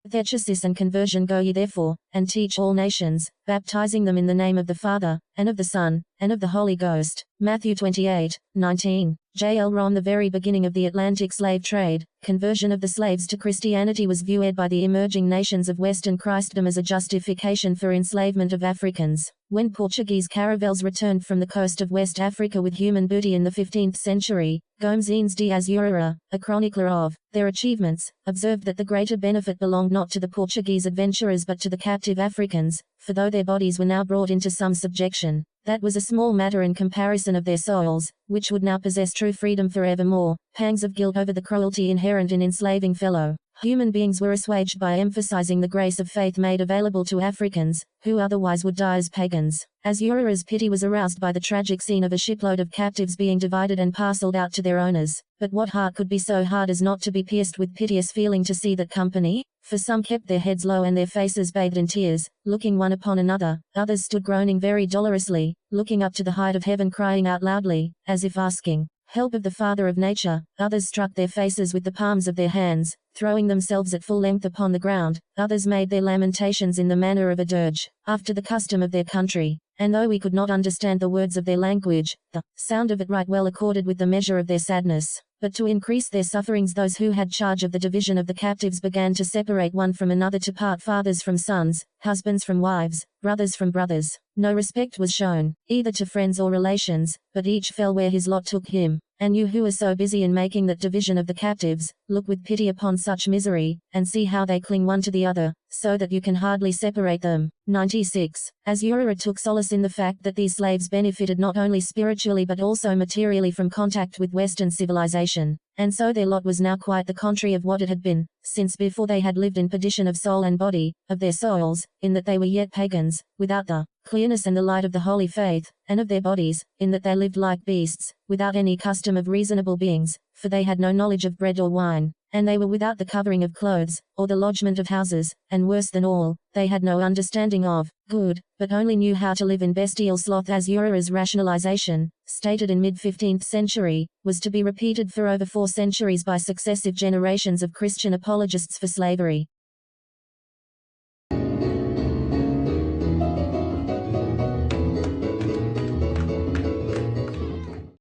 Catechesis and conversion. Go ye therefore, and teach all nations, baptizing them in the name of the Father, and of the Son, and of the Holy Ghost. Matthew 28:19. J.L. Rom. The very beginning of the Atlantic slave trade, conversion of the slaves to Christianity was viewed by the emerging nations of Western Christendom as a justification for enslavement of Africans. When Portuguese caravels returned from the coast of West Africa with human booty in the 15th century, Gomes Dias Urera, a chronicler of their achievements, observed that the greater benefit belonged not to the Portuguese adventurers but to the captive Africans, for though their bodies were now brought into some subjection, that was a small matter in comparison of their souls, which would now possess true freedom forevermore. Pangs of guilt over the cruelty inherent in enslaving fellow human beings were assuaged by emphasizing the grace of faith made available to Africans, who otherwise would die as pagans. As Urera's pity was aroused by the tragic scene of a shipload of captives being divided and parceled out to their owners. But what heart could be so hard as not to be pierced with piteous feeling to see that company? For some kept their heads low and their faces bathed in tears, looking one upon another. Others stood groaning very dolorously, looking up to the height of heaven, crying out loudly, as if asking help of the Father of nature. Others struck their faces with the palms of their hands, throwing themselves at full length upon the ground. Others made their lamentations in the manner of a dirge, after the custom of their country. And though we could not understand the words of their language, the sound of it right well accorded with the measure of their sadness. But to increase their sufferings, those who had charge of the division of the captives began to separate one from another, to part fathers from sons, husbands from wives, brothers from brothers. No respect was shown, either to friends or relations, but each fell where his lot took him. And you who are so busy in making that division of the captives, look with pity upon such misery, and see how they cling one to the other, so that you can hardly separate them. 96. As Urera took solace in the fact that these slaves benefited not only spiritually but also materially from contact with Western civilization, and so their lot was now quite the contrary of what it had been, since before they had lived in perdition of soul and body, of their souls, in that they were yet pagans, without the clearness and the light of the holy faith, and of their bodies, in that they lived like beasts, without any custom of reasonable beings, for they had no knowledge of bread or wine, and they were without the covering of clothes, or the lodgment of houses, and worse than all, they had no understanding of good, but only knew how to live in bestial sloth. As Urera's rationalization, stated in mid-15th century, was to be repeated for over 4 centuries by successive generations of Christian apologists for slavery.